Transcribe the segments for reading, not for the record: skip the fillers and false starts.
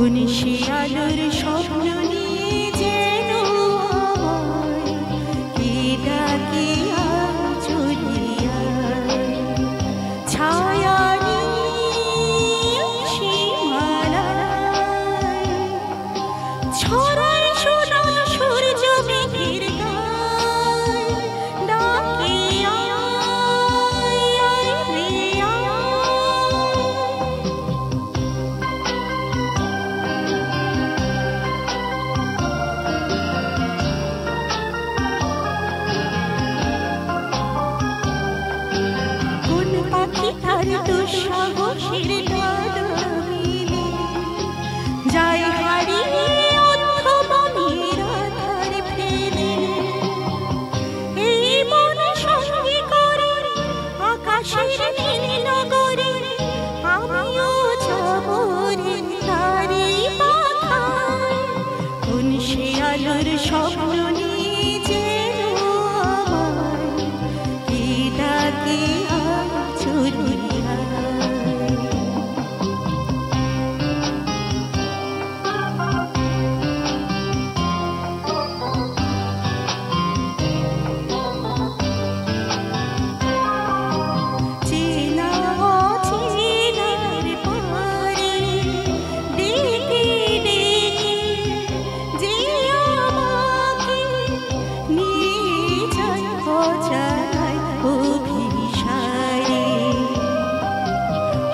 কোন সে আলোর স্বপ্ন নিয়ে যেন কে ডাকে চলিয়া ছায়া সীমানায় ছড়ার সোনার সূর্য মেঘের গায় ডাকে তার দুঃসাহসের ডানা মেলে যায় হারিয়ে অথবা নিরাধার ফেলে এই মনে সঙ্গে করে আকাশের নীল নগরে আমিও যাব রে তারি পাখায় কোন সে আলোর স্বপ্ন নিয়ে যেন আমায় কে ডাকে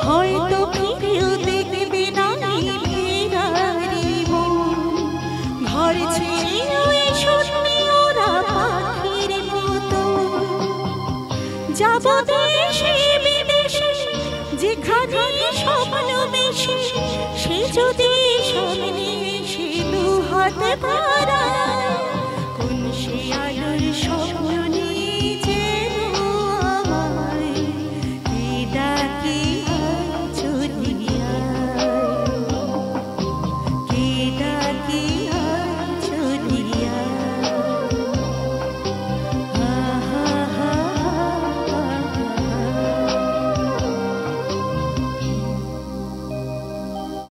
হয়তো ফিরেও দেখবে না ঘর ছেড়ে শুনবে ওরা পাখির মতো যাব দেশে বিদেশে যেখানে স্বপ্ন বেশি সে যদি সামনে এসে দু হাত